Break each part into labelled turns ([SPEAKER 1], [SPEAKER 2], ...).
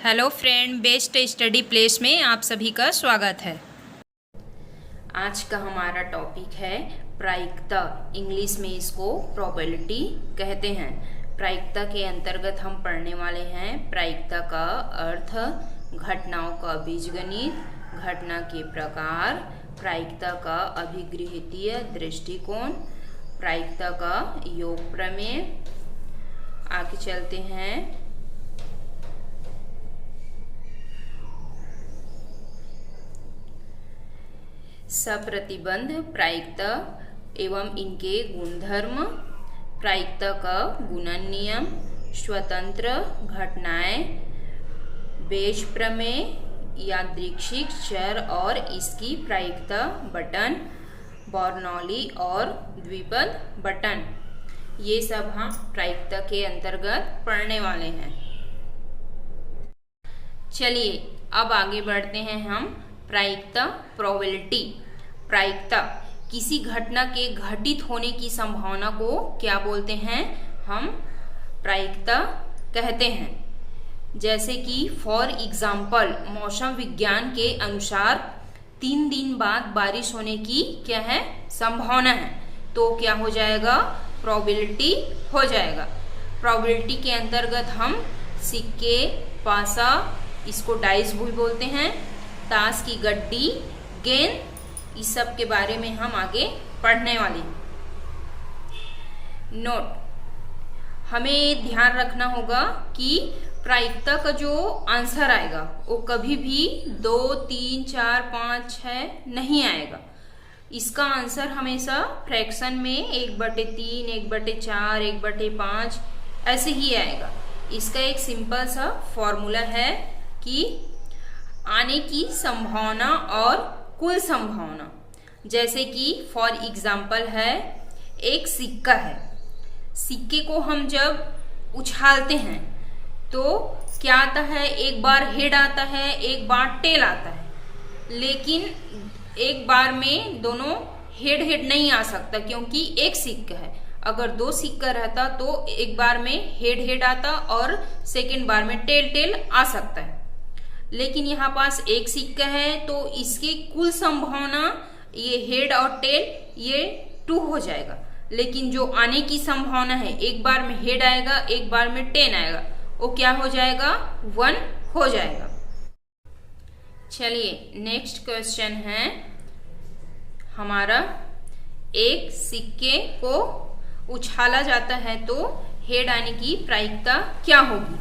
[SPEAKER 1] Hello friend, best study place में आप सभी का स्वागत है। आज का हमारा टॉपिक है प्रायिकता। इंग्लिश में इसको प्रोबेबिलिटी कहते हैं। प्रायिकता के अंतर्गत हम पढ़ने वाले हैं प्रायिकता का अर्थ, घटनाओं का बीजगणित, घटना के प्रकार, प्रायिकता का अभिगृहीतीय दृष्टिकोण, प्रायिकता का योग प्रमेय। आगे चलते हैं। सप्रतिबंध प्रायिकता एवं इनके गुणधर्म, प्रायिकता का गुणन नियम, स्वतंत्र घटनाएं, बेज प्रमेय, यादृच्छिक चर और इसकी प्रायिकता बटन, बर्नौली और द्विपद बटन, ये सब हम प्रायिकता के अंतर्गत पढ़ने वाले हैं। चलिए अब आगे बढ़ते हैं हम। प्रायिकता प्रोबेबिलिटी। प्रायिकता किसी घटना के घटित होने की संभावना को क्या बोलते हैं? हम प्रायिकता कहते हैं। जैसे कि फॉर एग्जाम्पल, मौसम विज्ञान के अनुसार 3 दिन बाद बारिश होने की क्या है? संभावना है। तो क्या हो जाएगा? प्रोबेबिलिटी हो जाएगा। प्रोबेबिलिटी के अंतर्गत हम सिक्के, पासा, इसको डाइस भी बोलते हैं, ताश की गड्डी, गेंद, इस सब के बारे में हम आगे पढ़ने वाले हैं। नोट, हमें ध्यान रखना होगा कि प्रायिकता का जो आंसर आएगा वो कभी भी 2, 3, 4, 5, 6 नहीं आएगा। इसका आंसर हमेशा फ्रैक्शन में 1/3, 1/4, 1/5 ऐसे ही आएगा। इसका एक सिंपल सा फॉर्मूला है कि आने की संभावना और कुल संभावना। जैसे कि फॉर एग्जाम्पल है, एक सिक्का है। सिक्के को हम जब उछालते हैं तो क्या आता है? एक बार हेड आता है, एक बार टेल आता है। लेकिन एक बार में दोनों हेड हेड नहीं आ सकता क्योंकि एक सिक्का है। अगर 2 सिक्का रहता तो एक बार में हेड हेड आता और सेकेंड बार में टेल टेल आ सकता है। लेकिन यहाँ पास एक सिक्का है तो इसकी कुल संभावना, ये हेड और टेल, ये 2 हो जाएगा। लेकिन जो आने की संभावना है, एक बार में हेड आएगा, एक बार में टेल आएगा, वो क्या हो जाएगा? 1 हो जाएगा। चलिए नेक्स्ट क्वेश्चन है हमारा। एक सिक्के को उछाला जाता है तो हेड आने की प्रायिकता क्या होगी?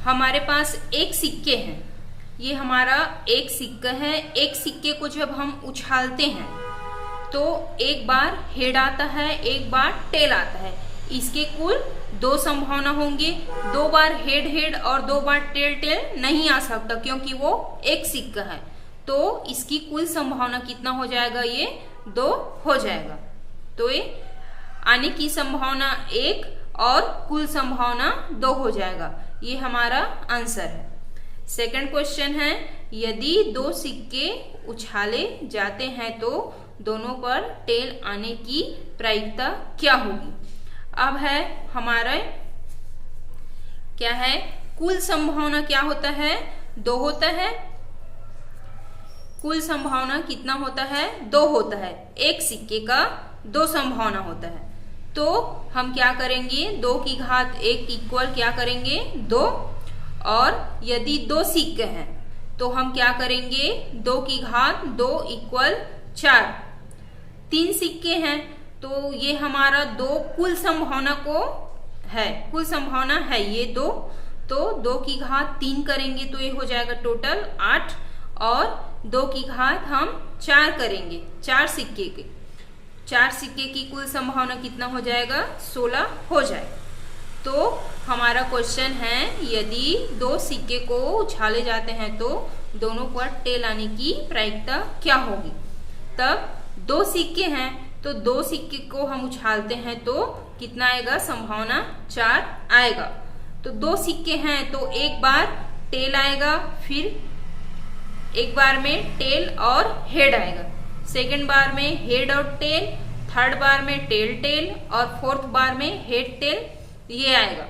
[SPEAKER 1] हमारे पास एक सिक्के हैं, ये हमारा एक सिक्का है। एक सिक्के को जब हम उछालते हैं तो एक बार हेड आता है, एक बार टेल आता है। इसके कुल 2 संभावना होंगे। 2 बार हेड हेड और 2 बार टेल टेल नहीं आ सकता क्योंकि वो एक सिक्का है। तो इसकी कुल संभावना कितना हो जाएगा? ये 2 हो जाएगा। तो ये आने की संभावना 1 और कुल संभावना 2 हो जाएगा। ये हमारा आंसर है। सेकंड क्वेश्चन है, यदि 2 सिक्के उछाले जाते हैं तो दोनों पर टेल आने की प्रायिकता क्या होगी? अब है हमारा क्या है? कुल संभावना क्या होता है? 2 होता है। कुल संभावना कितना होता है? 2 होता है। एक सिक्के का 2 संभावना होता है। तो हम क्या करेंगे? 2 की घात 1 इक्वल क्या करेंगे? 2। और यदि 2 सिक्के हैं तो हम क्या करेंगे? 2 की घात 2 इक्वल 4। 3 सिक्के हैं तो ये हमारा 2 कुल संभावना को है, कुल संभावना है ये 2। तो 2 की घात 3 करेंगे तो ये हो जाएगा टोटल 8। और 2 की घात हम 4 करेंगे, 4 सिक्के के। 4 सिक्के की कुल संभावना कितना हो जाएगा? 16 हो जाएगा। तो हमारा क्वेश्चन है, यदि 2 सिक्के को उछाले जाते हैं तो दोनों पर टेल आने की प्रायिकता क्या होगी? तब 2 सिक्के हैं तो 2 सिक्के को हम उछालते हैं तो कितना आएगा? संभावना 4 आएगा। तो 2 सिक्के हैं तो एक बार टेल आएगा, फिर एक बार में टेल और हेड आएगा, सेकेंड बार में हेड और टेल, थर्ड बार में टेल टेल और फोर्थ बार में हेड टेल, ये आएगा।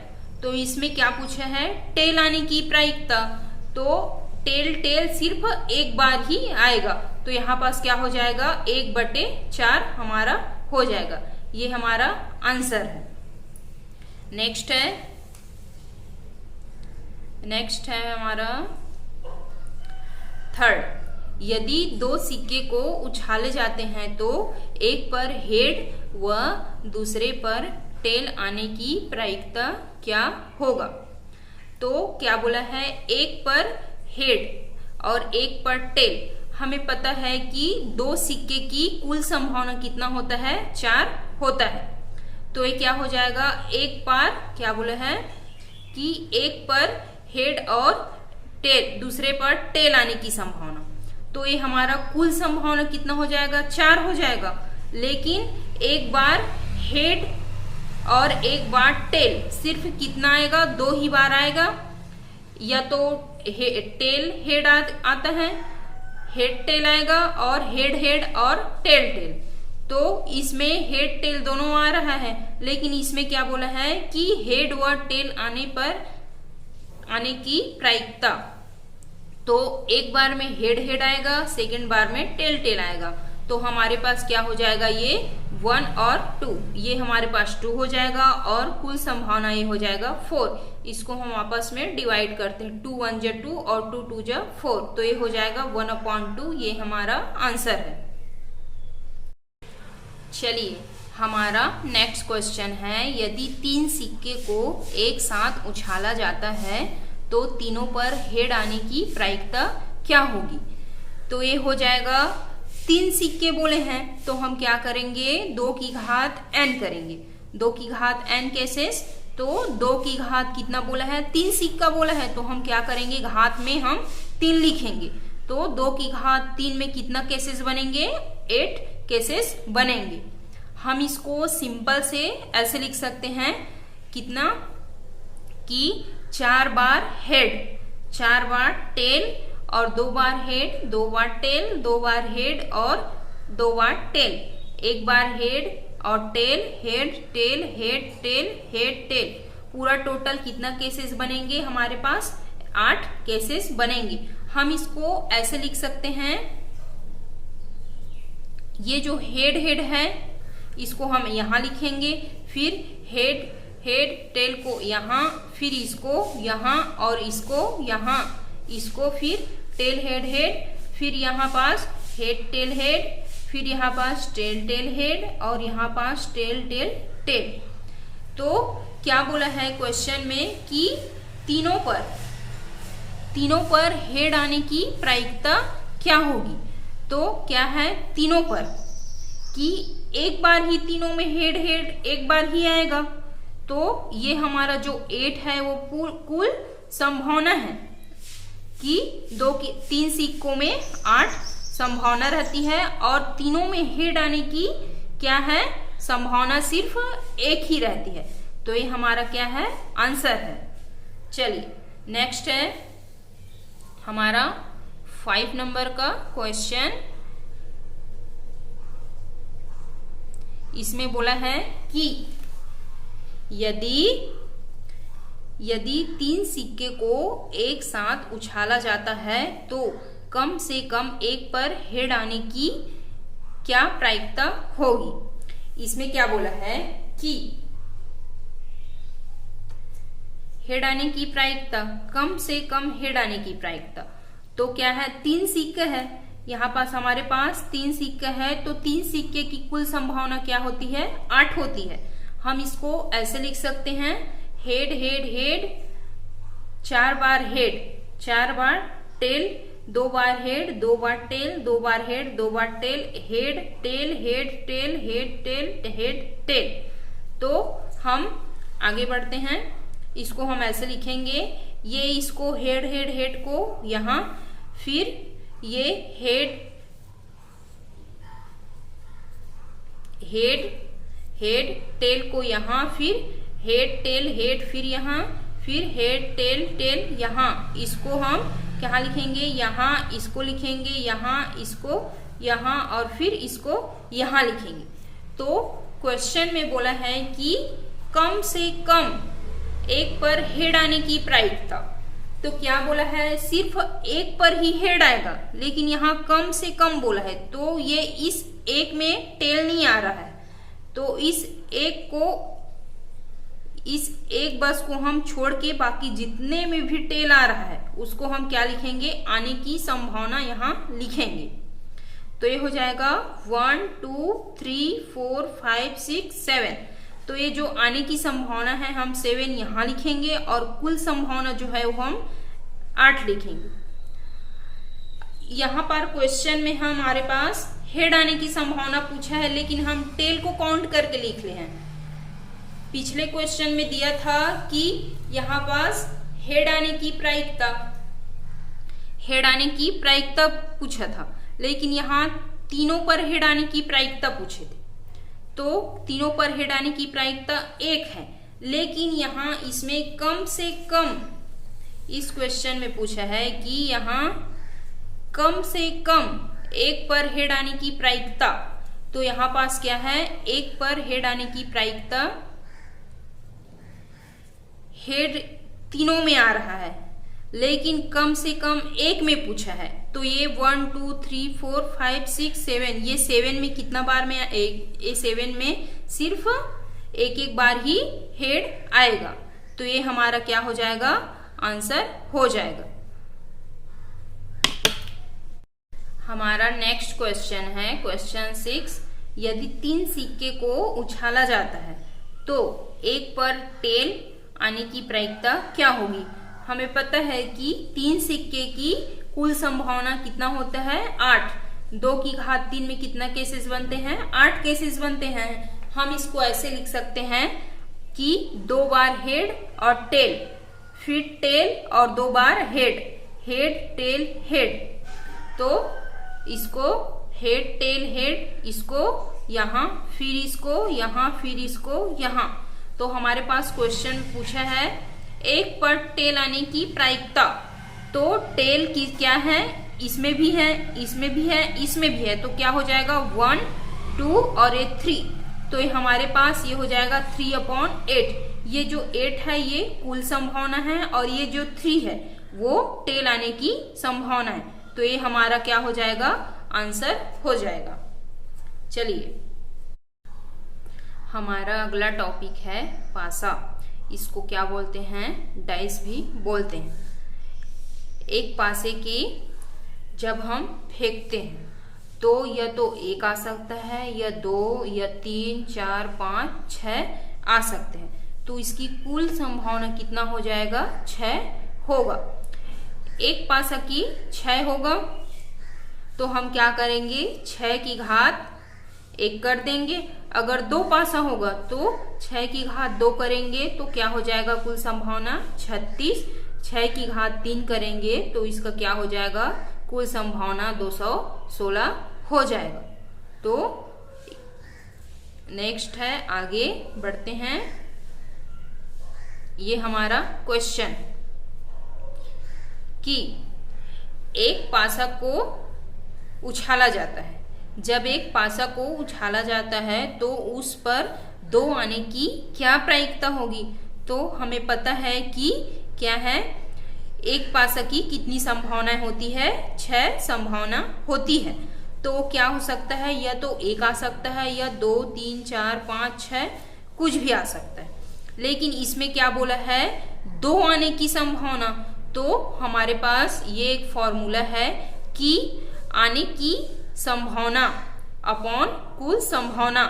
[SPEAKER 1] तो इसमें क्या पूछा है? टेल आने की प्रायिकता। तो टेल टेल सिर्फ एक बार ही आएगा, तो यहाँ पास क्या हो जाएगा 1/4 हमारा हो जाएगा। ये हमारा आंसर है। नेक्स्ट है हमारा थर्ड, यदि 2 सिक्के को उछाले जाते हैं तो एक पर हेड व दूसरे पर टेल आने की प्रायिकता क्या होगा। तो क्या बोला है, एक पर हेड और एक पर टेल। हमें पता है कि 2 सिक्के की कुल संभावना कितना होता है, 4 होता है। तो ये क्या हो जाएगा, एक पर क्या बोला है कि एक पर हेड और टेल, दूसरे पर टेल आने की संभावना। तो ये हमारा कुल संभावना कितना हो जाएगा, 4 हो जाएगा। लेकिन एक बार हेड और एक बार टेल सिर्फ कितना आएगा, 2 ही बार आएगा। या तो टेल हेड आता है, हेड टेल आएगा, और हेड हेड और टेल टेल। तो इसमें हेड टेल दोनों आ रहा है, लेकिन इसमें क्या बोला है कि हेड व टेल आने की प्रायिकता। तो एक बार में हेड हेड आएगा, सेकंड बार में टेल टेल आएगा। तो हमारे पास क्या हो जाएगा, ये 1 और 2, ये हमारे पास 2 हो जाएगा, और कुल संभावना ये हो जाएगा 4। इसको हम आपस में डिवाइड करते हैं, 2 1 जा 2 और 2 2 जा 4, तो ये हो जाएगा 1/2। ये हमारा आंसर है। चलिए हमारा नेक्स्ट क्वेश्चन है, यदि 3 सिक्के को एक साथ उछाला जाता है तो तीनों पर हेड आने की प्रायिकता क्या होगी। तो ये हो जाएगा, 3 सिक्के बोले हैं तो हम क्या करेंगे, 2 की घात n करेंगे। 2 की घात n केसेस, तो 2 की घात कितना बोला है, 3 सिक्का बोला है, तो हम क्या करेंगे, घात में हम 3 लिखेंगे। तो 2 की घात 3 में कितना केसेस बनेंगे, 8 केसेस बनेंगे। हम इसको सिंपल से ऐसे लिख सकते हैं, कितना कि 4 बार हेड, 4 बार टेल, और 2 बार हेड, 2 बार टेल, 2 बार हेड और 2 बार टेल। एक बार हेड और tail, head tail, head tail, head tail. पूरा टोटल कितना केसेस बनेंगे, हमारे पास 8 केसेस बनेंगे। हम इसको ऐसे लिख सकते हैं, ये जो हेड हेड है इसको हम यहाँ लिखेंगे, फिर हेड हेड टेल को यहाँ, फिर इसको यहाँ और इसको यहाँ, इसको फिर टेल हेड हेड, फिर यहाँ पास हेड टेल हेड, फिर यहाँ पास टेल टेल हेड, और यहाँ पास टेल टेल टेल। तो क्या बोला है क्वेश्चन में कि तीनों पर हेड आने की प्रायिकता क्या होगी। तो क्या है, तीनों पर कि एक बार ही तीनों में हेड हेड एक बार ही आएगा। तो ये हमारा जो 8 है वो कुल संभावना है कि 3 सिक्कों में 8 संभावना रहती है, और तीनों में हेड आने की क्या है, संभावना सिर्फ 1 ही रहती है। तो ये हमारा क्या है, आंसर है। चलिए नेक्स्ट है हमारा 5 नंबर का क्वेश्चन। इसमें बोला है कि यदि 3 सिक्के को एक साथ उछाला जाता है तो कम से कम एक पर हेड आने की क्या प्रायिकता होगी। इसमें क्या बोला है कि हेड आने की प्रायिकता, कम से कम हेड आने की प्रायिकता। तो क्या है, 3 सिक्के है, यहाँ पास हमारे पास 3 सिक्के है, तो 3 सिक्के की कुल संभावना क्या होती है, 8 होती है। हम इसको ऐसे लिख सकते हैं, हेड हेड हेड, 4 बार हेड, 4 बार टेल, 2 बार हेड, 2 बार टेल, 2 बार हेड, 2 बार tail, head tail head tail, head tail head tail. तो हम आगे बढ़ते हैं, इसको हम ऐसे लिखेंगे, ये इसको हेड हेड हेड को यहाँ, फिर ये हेड हेड हेड टेल को यहाँ, फिर हेड टेल हेड, फिर यहाँ, फिर हेड टेल टेल यहाँ। इसको हम क्या लिखेंगे, यहाँ इसको लिखेंगे, यहाँ इसको यहाँ, और फिर इसको यहाँ लिखेंगे। तो क्वेश्चन में बोला है कि कम से कम एक पर हेड आने की प्रायिकता। तो क्या बोला है, सिर्फ एक पर ही हेड आएगा, लेकिन यहाँ कम से कम बोला है, तो ये इस एक में टेल नहीं आ रहा है। तो इस एक बस को हम छोड़ के बाकी जितने में भी टेल आ रहा है उसको हम क्या लिखेंगे, आने की संभावना यहाँ लिखेंगे। तो ये हो जाएगा 1 2 3 4 5 6 7। तो ये जो आने की संभावना है हम 7 यहाँ लिखेंगे और कुल संभावना जो है वो हम 8 लिखेंगे। यहाँ पर क्वेश्चन में हमारे पास हेड आने की संभावना पूछा है, लेकिन हम टेल को काउंट करके लिख ले हैं। पिछले क्वेश्चन में दिया था कि यहाँ पास हेड आने की प्रायिकता पूछा था, लेकिन यहाँ तीनों पर हेड आने की प्रायिकता पूछे थे। तो तीनों पर हेड आने की प्रायिकता 1 है, लेकिन यहाँ इसमें कम से कम इस क्वेश्चन में पूछा है कि यहाँ कम से कम 1 पर हेड आने की प्रायिकता। तो यहाँ पास क्या है, 1 पर हेड आने की प्रायिकता, हेड तीनों में आ रहा है लेकिन कम से कम 1 में पूछा है। तो ये 1 2 3 4 5 6 7, ये 7 में कितना बार में ये 7 में सिर्फ एक बार ही हेड आएगा। तो ये हमारा क्या हो जाएगा, आंसर हो जाएगा। हमारा नेक्स्ट क्वेश्चन है क्वेश्चन 6। यदि 3 सिक्के को उछाला जाता है तो 1 पर टेल आने की प्रायिकता क्या होगी। हमें पता है कि 3 सिक्के की कुल संभावना कितना होता है, 8। 2 की घात 3 में कितना केसेस बनते हैं, 8 केसेस बनते हैं। हम इसको ऐसे लिख सकते हैं कि 2 बार हेड और टेल, फिर टेल और 2 बार हेड, हेड टेल हेड। तो इसको हेड टेल हेड, इसको यहाँ, फिर इसको यहाँ, फिर इसको यहाँ। तो हमारे पास क्वेश्चन पूछा है 1 पर टेल आने की प्रायिकता। तो टेल की क्या है, इसमें भी है, इसमें भी है, इसमें भी है। तो क्या हो जाएगा 1 2 और ये 3। तो ये हमारे पास ये हो जाएगा 3/8। ये जो 8 है ये कुल संभावना है और ये जो 3 है वो टेल आने की संभावना है। तो ये हमारा क्या हो जाएगा, आंसर हो जाएगा। चलिए हमारा अगला टॉपिक है पासा। इसको क्या बोलते हैं, डाइस भी बोलते हैं। एक पासे की जब हम फेंकते हैं तो या तो 1 आ सकता है या 2 या 3 4 5 6 आ सकते हैं। तो इसकी कुल संभावना कितना हो जाएगा, 6 होगा। एक पासा की 6 होगा तो हम क्या करेंगे, 6 की घात 1 कर देंगे। अगर 2 पासा होगा तो 6 की घात 2 करेंगे तो क्या हो जाएगा कुल संभावना 36। 6 की घात 3 करेंगे तो इसका क्या हो जाएगा, कुल संभावना 216 हो जाएगा। तो नेक्स्ट है, आगे बढ़ते हैं। ये हमारा क्वेश्चन कि एक पासा को उछाला जाता है। जब एक पासा को उछाला जाता है तो उस पर 2 आने की क्या प्रायिकता होगी। तो हमें पता है कि क्या है, एक पासा की कितनी संभावनाएं होती है, 6 संभावना होती है। तो क्या हो सकता है, या तो 1 आ सकता है या 2 3 4 5 6 कुछ भी आ सकता है। लेकिन इसमें क्या बोला है, 2 आने की संभावना। तो हमारे पास ये एक फॉर्मूला है कि आने की संभावना अपॉन कुल संभावना।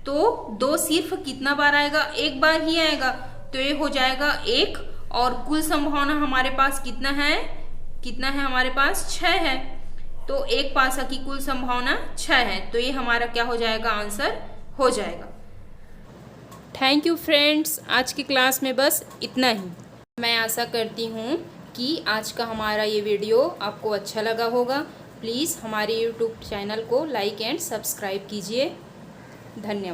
[SPEAKER 1] तो 2 सिर्फ कितना बार आएगा, 1 बार ही आएगा। तो ये हो जाएगा 1 और कुल संभावना हमारे पास कितना है, हमारे पास 6 है। तो एक पासा की कुल संभावना 6 है। तो ये हमारा क्या हो जाएगा, आंसर हो जाएगा। थैंक यू फ्रेंड्स, आज की क्लास में बस इतना ही। मैं आशा करती हूँ कि आज का हमारा ये वीडियो आपको अच्छा लगा होगा। प्लीज़ हमारे YouTube चैनल को लाइक एंड सब्सक्राइब कीजिए। धन्यवाद।